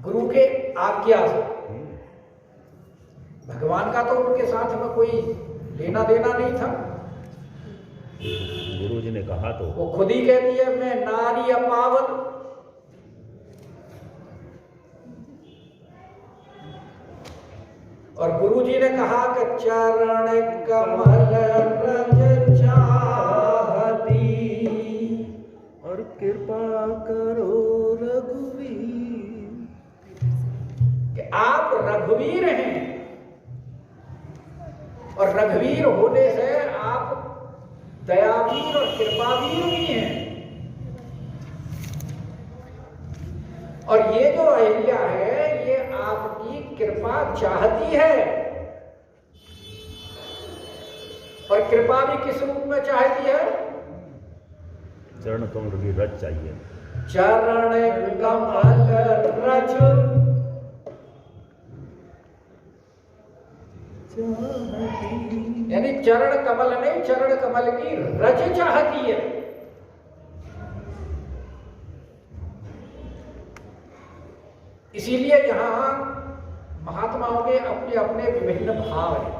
गुरु के आज्ञा से। भगवान का तो उनके साथ में कोई लेना देना नहीं था। गुरु जी ने कहा तो वो खुद ही कहती है मैं नारी अपावन। और गुरु जी ने कहा कि चरण कमल रज चाहती और कृपा करो रघुवीर, कि आप रघुवीर हैं और रघुवीर होने से आप दयावीर और कृपावीर भी हैं। और ये जो अहिल्या है ये आपकी कृपा चाहती है। और कृपा भी किस रूप में चाहती है? चरण कमल की रज चाहिए। चरण कमल रज यानी चरण कमल नहीं, चरण कमल की रज चाहती है। इसीलिए यहां महात्माओं के अपने अपने विभिन्न भाव हैं।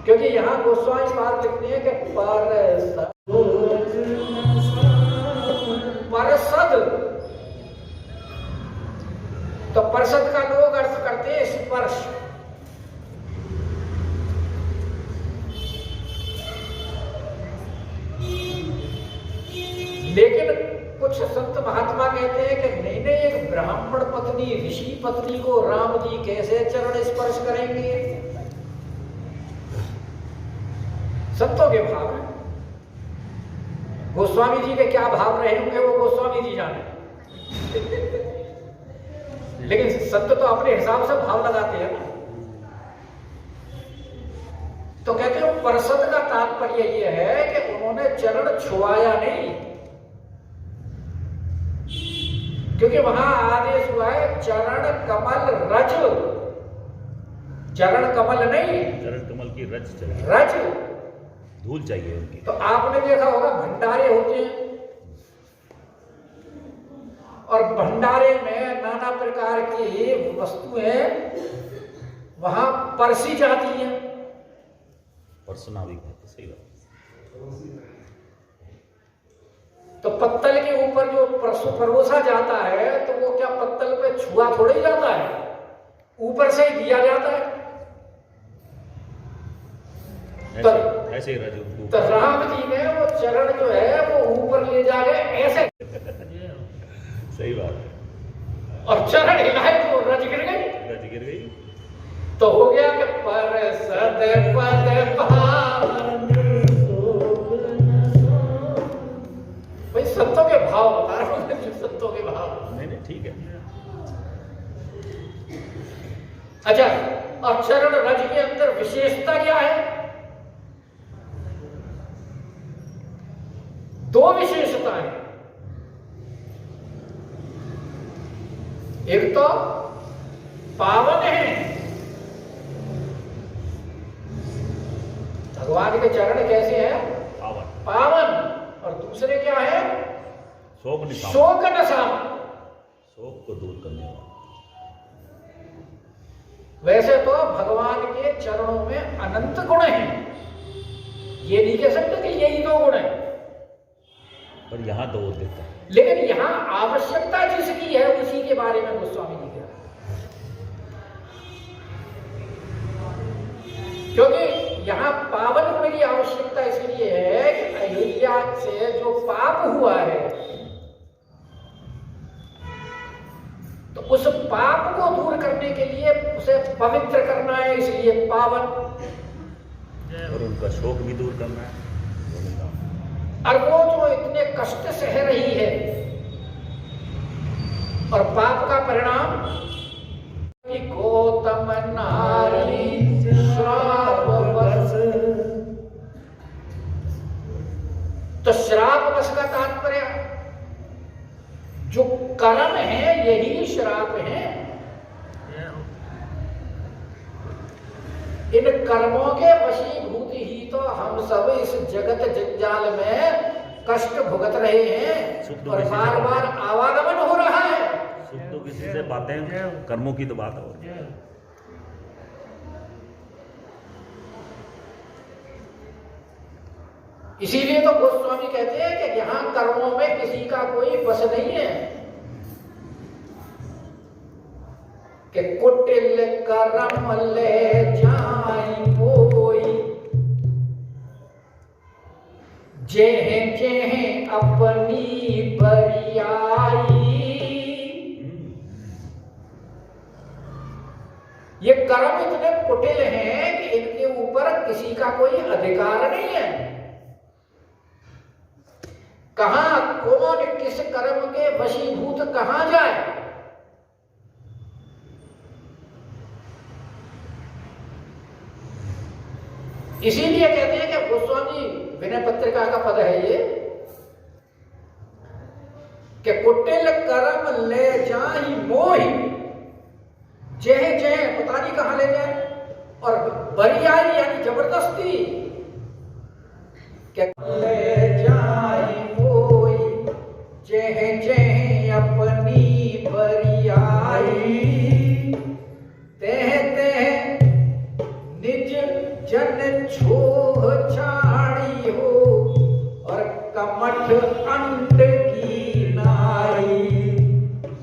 क्योंकि यहां गोस्वामी बात लिखते हैं कि परसद, तो परसद का लोग अर्थ करते हैं स्पर्श। लेकिन कुछ संत महात्मा कहते हैं कि नहीं नहीं, एक ब्राह्मण पत्नी ऋषि पत्नी को राम जी कैसे चरण स्पर्श करेंगे? संतों के भाव हैं। गोस्वामी जी के क्या भाव रहे होंगे वो गोस्वामी जी जाने। लेकिन संत तो अपने हिसाब से भाव लगाते हैं ना। तो कहते हैं परसद का तात्पर्य यह है कि उन्होंने चरण छुआया नहीं, क्योंकि वहां आदेश हुआ है चरण कमल रज, चरण कमल नहीं, चरण कमल की रज चाहिए, रज धूल चाहिए उनकी। तो आपने देखा होगा भंडारे होते हैं और भंडारे में नाना प्रकार की वस्तुएं वहां परसी जाती हैं। परसना भी कहते, सही बात। तो पत्तल के ऊपर जो परोसा जाता है तो वो क्या पत्तल पे छुआ थोड़ा ही जाता है, ऊपर से ही दिया जाता है। ऐसे रज तो राम जी ने वो चरण जो है वो ऊपर ले जा गए ऐसे। सही बात है। और चरण हिलाए तो रज गिर गई, रज गिर गई। तो हो गया कि परसद पद पावन। भाई संतों के भाव बता रहा हूं, संतों के भाव। नहीं नहीं ठीक है। अच्छा, और चरण रज के अंदर विशेषता क्या है? दो विशेषताएं। एक तो पावन है, भगवान के चरण कैसे हैं? पावन। पावन। और दूसरे क्या है? शोक निशान, शोक नशान, शोक को दूर करने वाला। वैसे तो भगवान के चरणों में अनंत गुण हैं, ये नहीं कह सकते कि यही दो गुण हैं, पर यहाँ दो देता है। लेकिन यहां आवश्यकता जिसकी है उसी के बारे में गोस्वामी जी कह रहे हैं। क्योंकि यहां पावन गुण की आवश्यकता इसलिए है कि अहिल्या से जो पाप हुआ है तो उस पाप को दूर करने के लिए उसे पवित्र करना है, इसलिए पावन। और उनका शोक भी दूर करना है। और वो जो इतने कष्ट सह रही है और पाप का परिणाम कि गौतम नारी श्राप बस। तो श्राप बस का तात्पर्य जो कर्म है यही श्राप है। इन कर्मों के वशीभूत ही तो हम सब इस जगत जंजाल काल में कष्ट भुगत रहे हैं और बार बार आवागमन हो रहा है। सुख तो किसी से बातें, कर्मों की तो बात हो। इसीलिए तो गोस्वामी कहते हैं कि यहां कर्मों में किसी का कोई बस नहीं है कि कुटिल कर्म ले जाई कोई, जेह जेह अपनी बरियाई। ये कर्म इतने कुटिल हैं कि इनके ऊपर किसी का कोई अधिकार नहीं है। कहां कौन किस कर्म के वशीभूत कहां जाए। इसीलिए कहते हैं कि गोस्वामी विनय पत्रिका का पद है ये कि कुटिल कर्म ले जाहि मोहि, जय जय पता नहीं कहां ले जाए, और बरियाई यानी जबरदस्ती के ले जाहि मोहि, जय जय अपनी बरियाई। तेह तेह निज जन छोह छाड़ी हो, और कमठ अंड की नाई।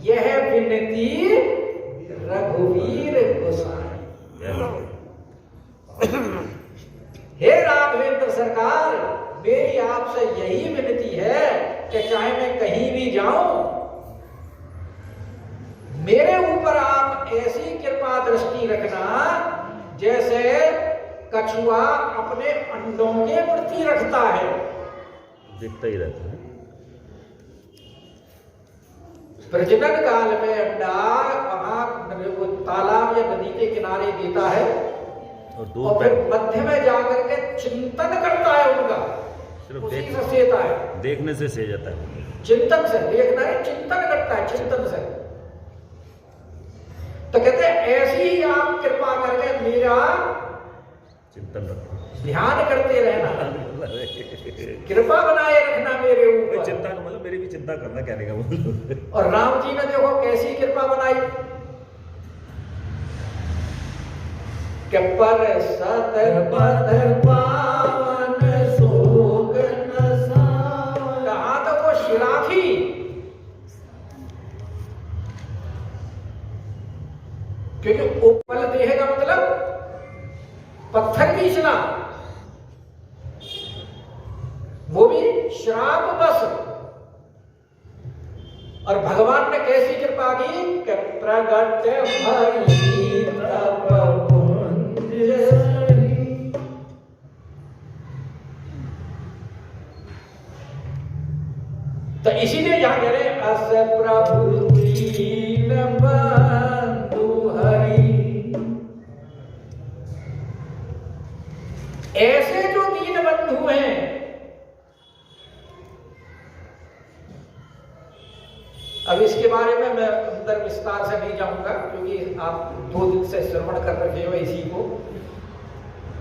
यह विनती रघुवीर गोसाई। हे राघवेंद्र सरकार, मेरी आपसे यही विनती है कि चाहे मैं कहीं भी जाऊं, मेरे ऊपर आप ऐसी कृपा दृष्टि रखना जैसे कछुआ अपने अंडों के प्रति रखता है। दिखता ही रहता है। प्रजनन काल में अंडा वहां तालाब या नदी के किनारे देता है और फिर मध्य में जाकर के चिंतन करता है उनका, उसी से सेता है। देखने से से जाता है, चिंतन से देखना है, चिंतन करता है चिंतन से। तो कहते हैं ऐसी ही आप कृपा करके मेरा चिंतन रखना, ध्यान करते रहना, कृपा बनाए रखना मेरे ऊपर। चिंता का मतलब मेरी भी चिंता करना कहने का मतलब। और राम जी ने देखो कैसी कृपा बनाई कि पर सतर पतर पावन सोग नसा। कहा तो वो शिराफी, क्योंकि उपल देह का मतलब पत्थर खींचना, वो भी श्राप बस। और भगवान ने कैसी कृपा की कि प्रगट भई तप पुंज। तो इसीलिए यहां कह रहे अस प्रभु दीन बंधु हरि। ऐसे जो दीन बंधु हैं, अब इसके बारे में मैं अंदर विस्तार से नहीं जाऊंगा क्योंकि आप 2 दिन से श्रवण कर रखे हो इसी को,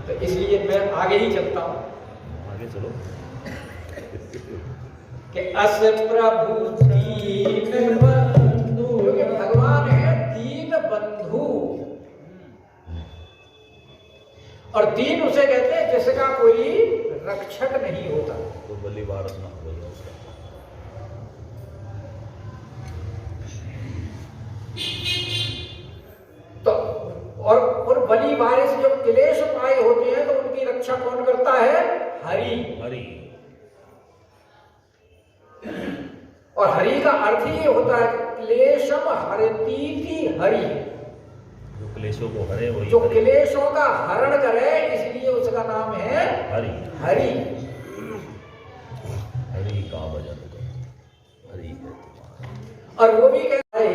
तो इसलिए मैं आगे ही चलता हूं। आगे चलो। कि अस प्रभु दीन बंधु, क्योंकि भगवान है दीन बंधु। और दीन उसे कहते हैं जिसका कोई रक्षक नहीं होता। तो बलि वारस ना हो उसका। तो और बलि वारिस जब क्लेश पाए होते हैं तो उनकी रक्षा कौन करता है? हरि। हरि। और हरि का अर्थ ही ये होता है क्लेशम हरतीति हरि। जो क्लेशों को हरे वही जो क्लेशों का हरण करे, इसलिए उसका नाम है हरि। हरि। हरि का भजन करो, हरि है तुम्हारा। और वो भी कहता है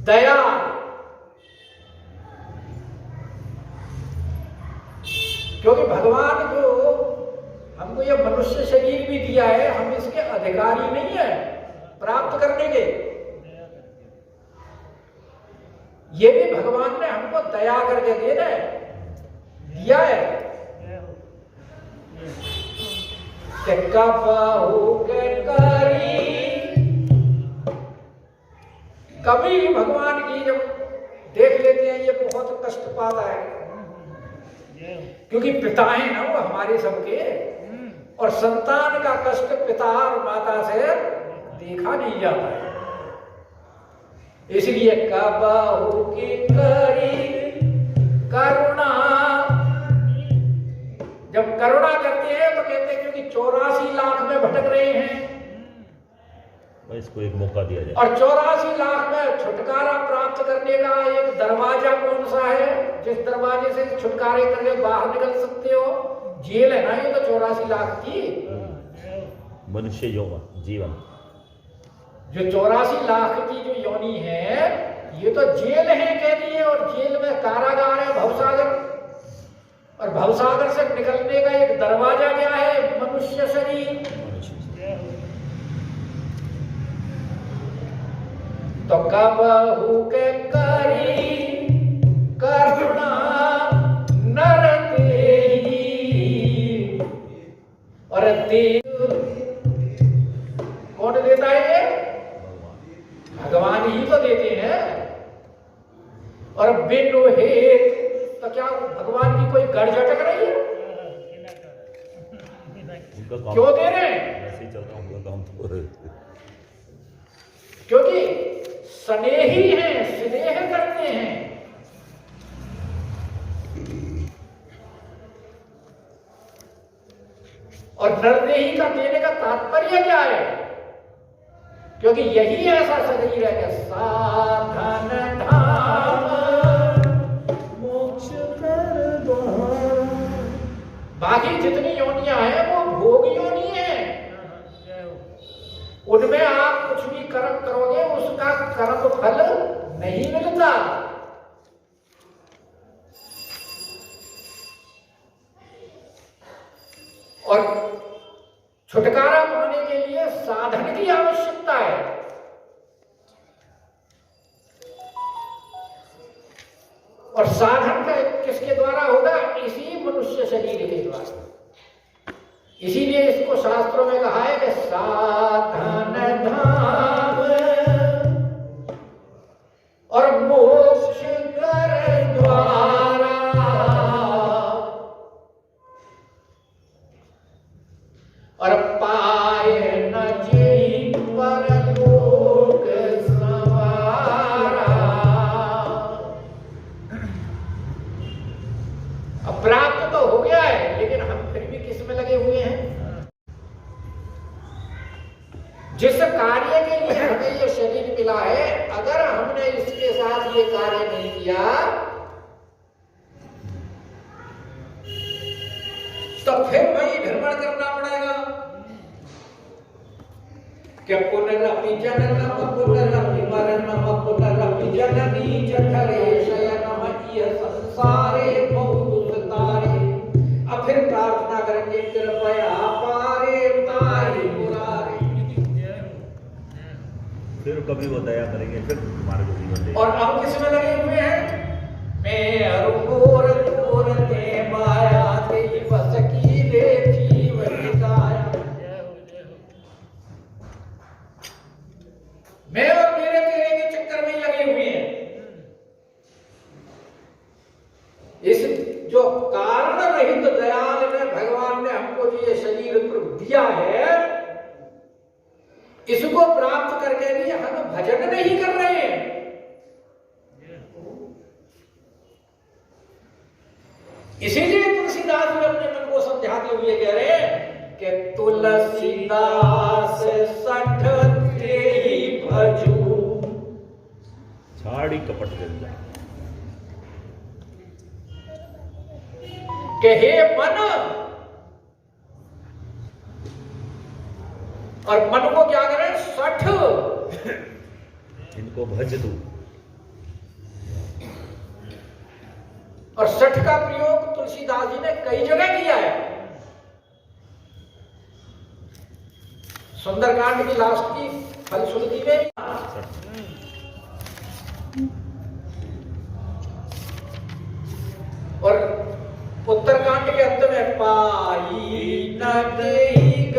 दया। क्योंकि भगवान जो हमको ये मनुष्य शरीर भी दिया है, हम इसके अधिकारी नहीं है प्राप्त करने के। ये भी भगवान ने हमको दया करके दिया है। कि कबहू के करी। कभी भगवान की जब देख लेते हैं ये बहुत कष्ट पाता है, क्योंकि पिता है ना वो हमारे सबके, और संतान का कष्ट पिता और माता से देखा नहीं जाता है। इसलिए कबहू की करी करुणा। जब करुणा करते हैं तो कहते हैं क्योंकि 84 लाख में भटक रहे हैं, इसको एक मौका दिया जाए। और 84 लाख में छुटकारा प्राप्त करने का एक दरवाजा कौन सा है जिस दरवाजे से छुटकारे करके बाहर निकल सकते हो? जेल है ना ये तो 84 लाख की। मनुष्य जीवन जो 84 लाख की जो योनि है ये तो जेल है कह दिए, और जेल में कारागार है भवसागर, और भवसागर से निकलने का एक दरवाजा क्या है? मनुष्य शरीर। तो कबहू के करी करुणा नर देही, और देव कौन देता है? ये भगवान ही तो देते हैं। और बिनु हेत, तो क्या भगवान की कोई गड़ झटक रही है? क्यों दे रहे हैं? ऐसे ही चल रहा हूँ काम तो। क्योंकि स्नेही हैं, स्नेह करते हैं। और नरदेही का देने का तात्पर्य क्या है? क्योंकि यही ऐसा शरीर है कि साधन धाम मोक्ष कर द्वार। बाकी जितनी योनियां हैं वो भोग योनि है, उनमें आप कुछ भी कर्म करोगे उसका कर्म फल नहीं मिलता। और छुटकारा पाने के लिए साधन की आवश्यकता है। और साधन का किसके द्वारा होगा? इसी मनुष्य शरीर के द्वारा। इसीलिए इसको शास्त्रों में कहा है कि साधन धाम और मोक्ष कर द्वारा। और पाए न जेहि परलोक संवारा। अब प्राप्त तो हो गया है, लेकिन हम फिर भी किस में लगे हुए हैं? जिस कार्य के लिए हमें ये शरीर मिला है, अगर हमने इसके साथ ये कार्य नहीं किया तो फिर वही भ्रमण करना पड़ेगा कि पुनरपि जननम पुनरपि मरणम पुनरपि जननी जठरे शयनम इह संसारे बहुत तारे। अब फिर प्रार्थना करेंगे कृपया पारे तारे मुरारे। फिर कभी वो दया करेंगे, फिर तुम्हारे को जीवन देंगे। और अब किस में लगे हुए हैं? मैं अरुगोर गोरते माया तेरी बस की ले जीवन निकाया। मैं और मेरे तेरे के चक्कर में लगे हुए हैं। इस जो कारण रहित दयाल में भगवान ने हमको जो ये शरीर दिया है, इसको प्राप्त करके भी हम भजन नहीं कर रहे हैं। इसीलिए तुलसीदास जी अपने मन को समझाते हुए कह रहे हैं कि तुलसीदास सठ तेहि भजू छाड़ी कपट गंजा। कि हे मन, और मन को क्या करें? सठ इनको भज दू। और सठ का प्रयोग तुलसीदास जी ने कई जगह किया है। सुंदरकांड की लास्ट की फलश्रुति में, और उत्तरकांड के अंत में पाई न देहि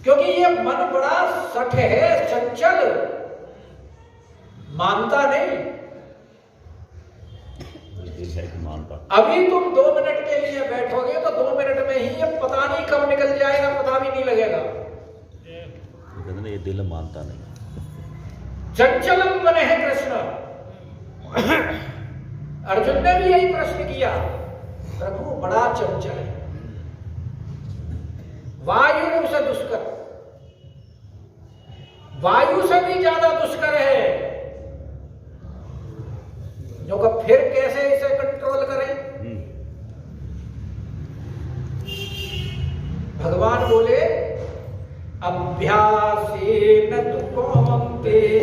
क्योंकि ये मन बड़ा सठ है, चंचल, मानता नहीं। मानता अभी तुम 2 मिनट के लिए बैठोगे तो 2 मिनट में ही ये पता नहीं कब निकल जाएगा, पता भी नहीं लगेगा। ये दिल मानता नहीं। चंचलम बने हैं कृष्ण। अर्जुन ने भी यही प्रश्न किया, प्रभु बड़ा चंचल है, वायु से दुष्कर, वायु से भी ज्यादा दुष्कर है, जो कि फिर कैसे इसे कंट्रोल करें। भगवान बोले अभ्यासेन तु कौन्तेय,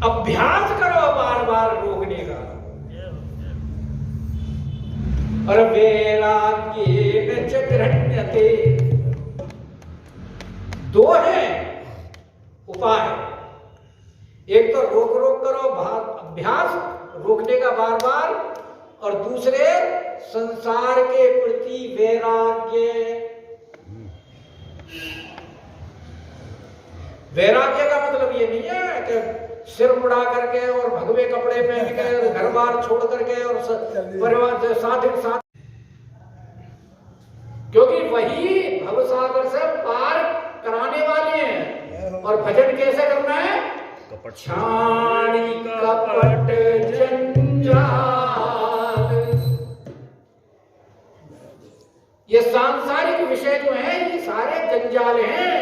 अभ्यास करो बार बार रोकने का, और वैराग्येन च गृह्यते। 2 हैं उपाय, एक तो रोक रोक करो अभ्यास, रोकने का बार बार, और दूसरे संसार के प्रति वैराग्य। वैराग्य का मतलब ये नहीं है कि सिर मुड़ा करके और भगवे कपड़े पहन के और घर बार छोड़ करके और परिवार से साथ, क्योंकि वही भवसागर से पार कराने वाले हैं। और भजन कैसे करना है? छाड़ी कपट जंजाल। ये सांसारिक विषय जो है ये सारे जंजाल हैं।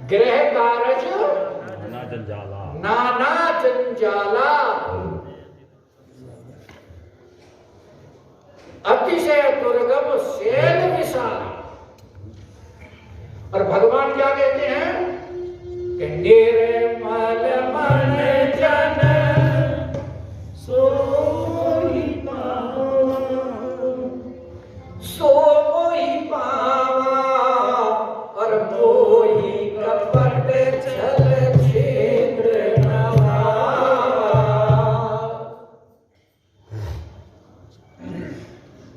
गृह कारज नाना जंजाला, अतिशय दुर्गम शैल विशाल। और भगवान क्या कहते हैं कि निर्मल मन जन सोई पावा, और मोही कपट छल छेद्र नवा।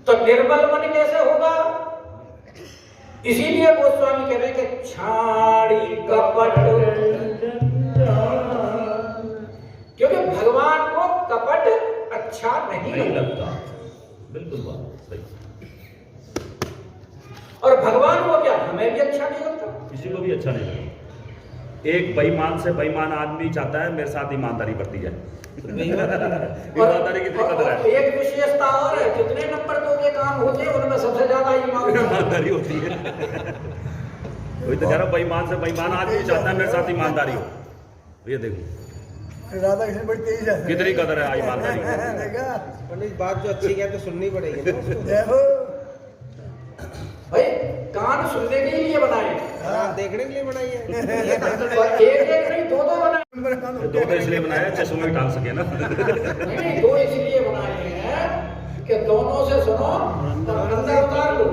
तो निर्मल मन कैसे होगा? इसीलिए गोस्वामी कह रहे हैं कि छाड़ी कपट, क्योंकि भगवान को कपट अच्छा नहीं लगता। बिल्कुल बात सही। और भगवान को क्या, हमें भी अच्छा नहीं लगता, किसी को भी अच्छा नहीं लगता। एक बेईमान से बेईमान आदमी चाहता है मेरे साथ ईमानदारी बढ़ती जाए। ईमानदारी कितनी कदर है। एक विशेषता और है, जितने नंबर 2 के काम होते हैं उनमें सबसे ज्यादा ईमानदारी होती है। वही तो कह रहा हूं, बेईमान से बेईमान आदमी चाहता है मेरे साथ ईमानदारी हो। ये देखो राधा कृष्ण बड़ी तेज है, कितनी कदर है ईमानदारी। पंडित बात जो अच्छी है तो सुननी पड़ेगी भाई। कान सुनने के लिए बनाए, देखने के लिए बनाई है। एक नहीं 2 बनाए। 2 तो इसलिए बनाया चश्मे में टांग सके ना। नहीं, 2 इसलिए बनाए हैं कि दोनों से सुनो तो अंदर उतार लो।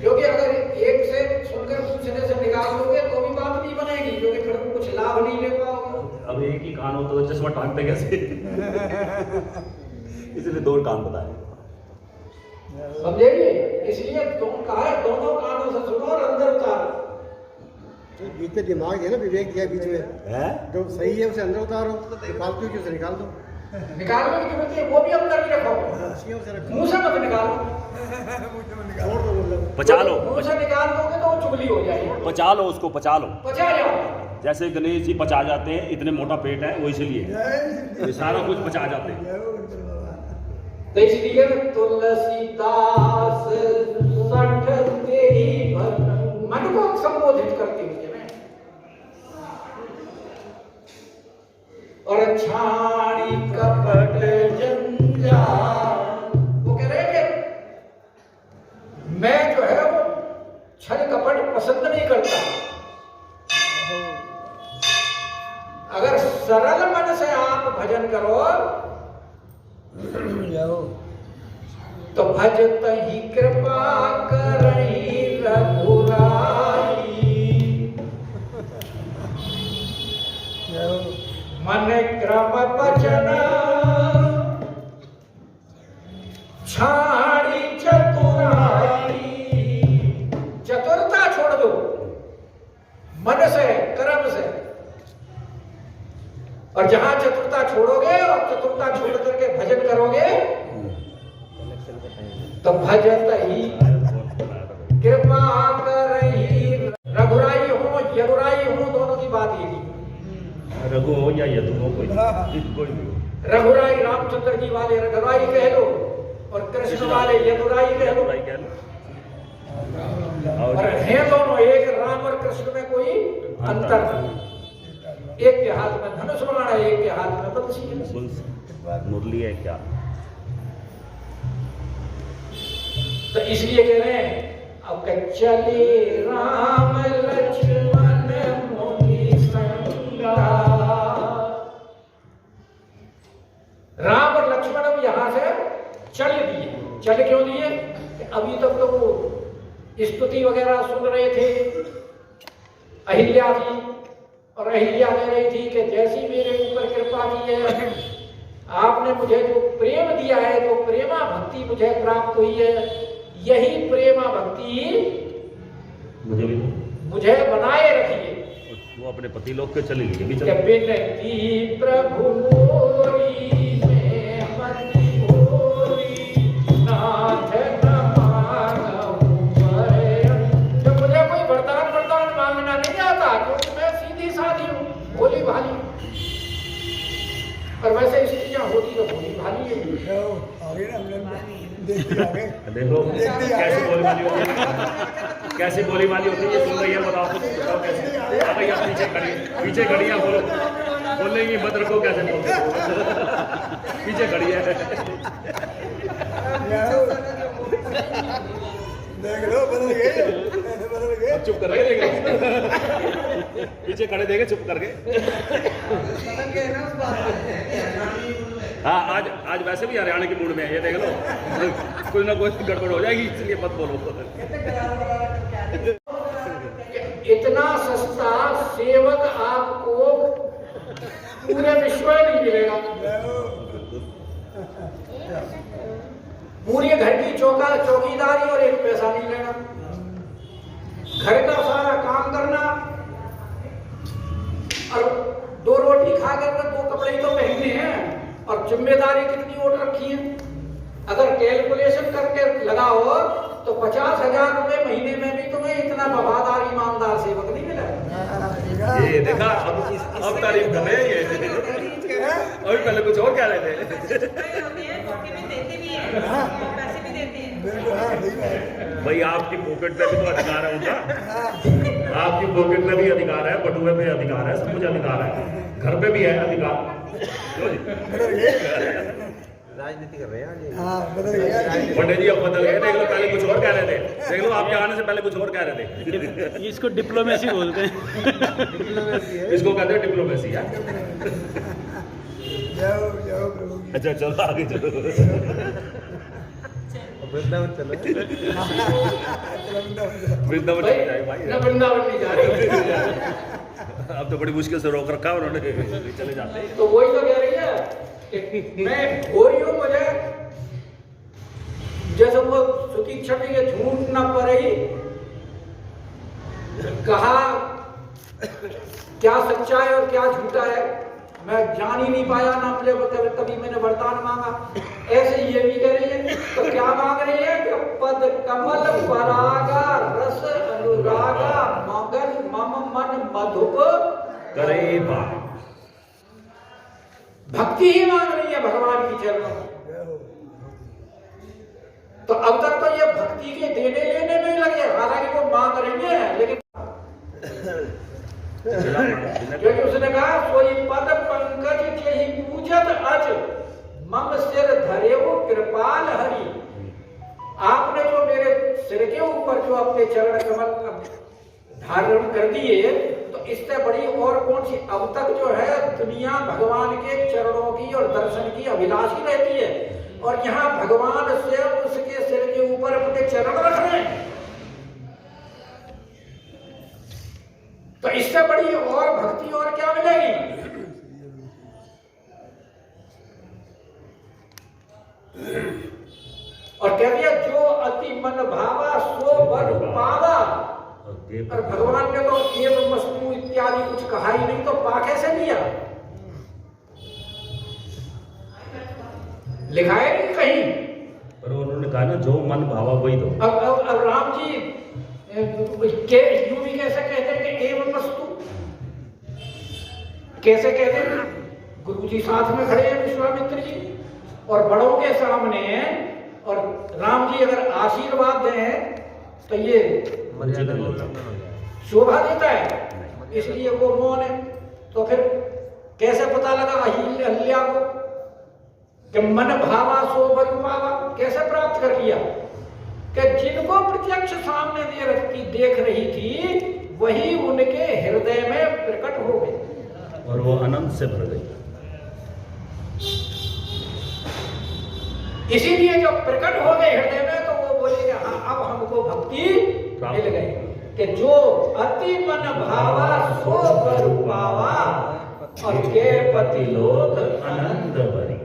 क्योंकि अगर एक से सुनकर दूसरे से निकाल दोगे तो भी बात नहीं बनेगी, क्योंकि फिर कुछ लाभ नहीं ले पाओगे। अब एक ही कान हो तो चश्मा टांगते कैसे? इसलिए 2 कान बताए, समझेंगे? इसलिए कहा है दोनों कानों से सुनो और अंदर उतारो। बीच में दिमाग है ना, विवेक दिया बीच में, जो सही है उसे अंदर उतारो, फालतू की उसे निकाल दो। निकालने की जरूरत है, वो भी अंदर ही रखो, मुंह से मत निकालो। पचा लो, मुंह से निकाल दोगे तो वो चुगली हो जाएगी। पचा लो उसको, पचा लो, पचा जाओ। जैसे गणेश जी पचा जाते हैं, इतने मोटा पेट है वो इसलिए ये सारा कुछ पचा जाते हैं। तो इसलिए तुलसीदास सठते ही मन को संबोधित करते हुए और छाड़ी कपट जंजाल, वो कह रहे हैं मैं जो है वो छल कपट पसंद नहीं करता। अगर सरल मन से आप भजन करो तो भजत ही कृपा करही रघुराई, मन क्रम वचन छाड़ी चतुर और जहां चतुरता छोड़ोगे और चतुरता छोड़ करके भजन करोगे तो भजत ही कृपा करही रघुराई हो यदुराई हो, दोनों की बात ये की। रघु हो या यदु हो, कोई भी हो। रघुराई रामचंद्र जी वाले रघुराई कह लो और कृष्ण वाले यदुराई कह लो, और हैं दोनों एक, राम और कृष्ण में कोई अंतर नहीं। एक के हाथ में धनुष बाण है, एक के हाथ में बंसी है, मुरली है क्या। तो इसलिए कह रहे हैं अब चले राम लक्ष्मण मुनि संगा। राम और लक्ष्मण अब यहां से चल दिए। चल क्यों दिए? अभी तक तो वो स्तुति वगैरह सुन रहे थे अहिल्या जी, और अहिल्या कह रही थी कि जैसी मेरे ऊपर कृपा की है, आपने मुझे जो प्रेम दिया है, जो प्रेमा भक्ति मुझे प्राप्त हुई है, यही प्रेमा भक्ति मुझे बनाए रखिए। वो अपने पति लोग के चले गए। बिनती प्रभु मोरी में मति मोरी, नाथ न मांगहु वरन। जब मुझे कोई वरदान मांगना नहीं आता, क्योंकि मैं सीधी साधी हूँ, भोली भाली। और वैसे स्त्रियां होती तो भोली भाली है। देखो कैसी बोली वाली होती है, कैसी बोली वाली होती है, ये सुन रही है, बताओ कुछ, बताओ कैसे। अब भैया पीछे खड़ी है, बोलो, बोलेंगी मत रखो, कैसे बोलते पीछे खड़ी है। देख लो बदल गए। चुप करके देखे, पीछे खड़े देखे चुप करके। हाँ, आज वैसे भी हरियाणा के मूड में है, ये देख लो, कोई ना कोई गड़बड़ हो जाएगी, इसलिए मत बोलो। इतना सस्ता सेवक आपको पूरे विश्व में नहीं मिलेगा। पूरे घर की चौकीदारी और एक पैसा नहीं लेना, घर का सारा काम करना, और 2 रोटी खा कर 2 कपड़े ही तो पहनने हैं, और जिम्मेदारी कितनी ओढ़ रखी है। अगर कैलकुलेशन करके लगाओ तो 50,000 रुपए महीने में भी तुम्हें इतना वफादार ईमानदार सेवक नहीं मिला। ये देखा, अब तारीफ कर रहे हैं ये। अभी पहले कुछ और कह रहे थे। भाई आपकी पॉकेट पे भी तो अधिकार है उनका, आपकी पॉकेट में भी अधिकार है, बटुए में अधिकार है, सब कुछ अधिकार है, घर पे भी है अधिकार। राजनीति कर रहे हैं। हाँ, बदल गया पंडित जी, अब बदल गए। देख लो, पहले कुछ और कह रहे थे, देख लो आपके आने से पहले कुछ और कह रहे थे। इसको डिप्लोमेसी बोलते हैं। इसको कहते हैं डिप्लोमेसी है। जाओ प्रभु। अच्छा चलो आगे चलो, वृंदावन चलो। वृंदावन जाए भाई, वृंदावन नहीं जा रहे। अब तो बड़ी मुश्किल से रोक रखा उन्होंने, चले जाते हैं। तो वही तो कह रही है कि मैं हो रही हूँ, मुझे जैसे वो सुखी छवि के झूठ न पड़े, कहा क्या सच्चा है और क्या झूठा है मैं जान ही नहीं पाया, ना मुझे कभी मैंने वरदान मांगा। ऐसे ये भी कह रही है, तो क्या मांग रही है कि पद कमल परागा रस अनुरागा मगन मम मन मधुप करे बा। भक्ति ही मांग रही है भगवान की चरणों में। तो अब तक तो ये भक्ति के देने लेने में ही लगे, हालांकि वो मांग रही है, लेकिन क्योंकि उसने कहा सोई पद पंकज के ही पूजत अज मम सिर धरे वो कृपाल हरि। आपने जो मेरे सिर के ऊपर जो अपने चरण कमल धारण कर दिए, तो इससे बड़ी और कौन सी अब तक जो है दुनिया भगवान के चरणों की और दर्शन की अभिलाषी रहती है, और यहाँ भगवान स्वयं उसके सिर के ऊपर अपने चरण रख रहे हैं। तो इससे बड़ी और भक्ति और क्या मिलेगी? और कह दिया जो अति मन भावा सो वर पावा। और भगवान ने तो एव वस्तु इत्यादि कुछ कहा ही नहीं, तो पा कैसे लिया? लिखा है नहीं कहीं। पर उन्होंने कहा ना जो मन भावा वही दो। अब राम जी के यूं भी कैसे कहते हैं कि एवं वस्तु, कैसे कहते हैं? गुरु जी साथ में खड़े हैं विश्वामित्र जी और बड़ों के सामने हैं, और राम जी अगर आशीर्वाद दें तो ये शोभा देता है, इसलिए वो मौन है। तो फिर कैसे पता लगा अहिल्या को कि मन भावा सो बरु पावा? कैसे प्राप्त कर लिया कि जिनको प्रत्यक्ष सामने देख रही थी वही उनके हृदय में प्रकट हो गई और वो आनंद से भर गई। इसीलिए जब प्रकट हो गए हृदय में तो वो बोले कि हाँ अब हमको भक्ति मिल गई कि जो अति मन भावा सो बरु पावा और के पति लोक आनंद भरी।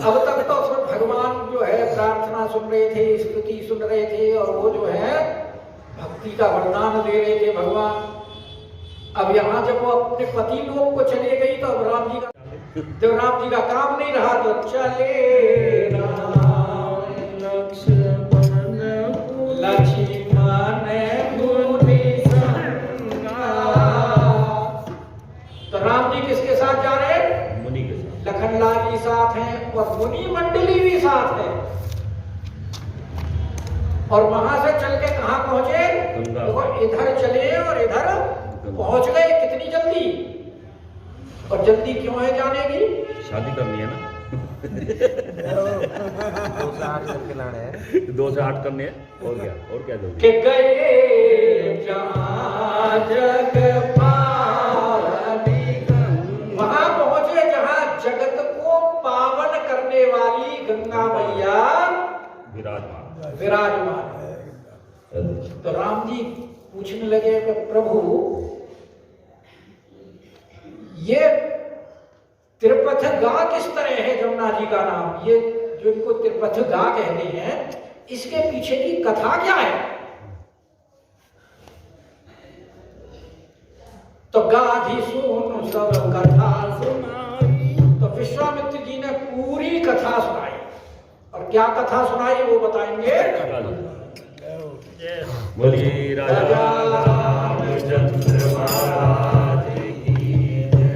अब तक तो सब भगवान जो है प्रार्थना सुन रहे थे, स्तुति सुन रहे थे, और वो जो है भक्ति का वरदान दे रहे थे भगवान। अब यहाँ जब वो अपने पति लोग को चले गई तो अब राम जी का काम नहीं रहा, तो चले राम लक्ष्मण मुनि संगा। तो राम जी किसके साथ जा रहे हैं? मुनि के साथ। लखनलाल जी साथ हैं और मुनि मंडली भी साथ है। और वहां से चल के कहां पहुंचे? देखो इधर चले और इधर पहुंच गए। कितनी जल्दी? और जल्दी क्यों है जाने की? शादी करनी है ना। 2 से 8 करके लाने हैं। 2 से 8 करनी है। और क्या जल्दी? कि गए जहां जग पावनी, वहां पहुंचे जहां जगत को पावन करने वाली गंगा मैया विराजमान। तो राम जी पूछने लगे कि प्रभु ये त्रिपथ गा किस तरह है? जमुना जी का नाम, ये जो इनको त्रिपथ गा कहते हैं, इसके पीछे की कथा क्या है? तो गाधी सुन सब कथा सुनाई। तो विश्वामित्र जी ने पूरी कथा सुनाई। और क्या कथा सुनाई वो बताएंगे। बोलिए राजा रामचंद्र महाराज की जय।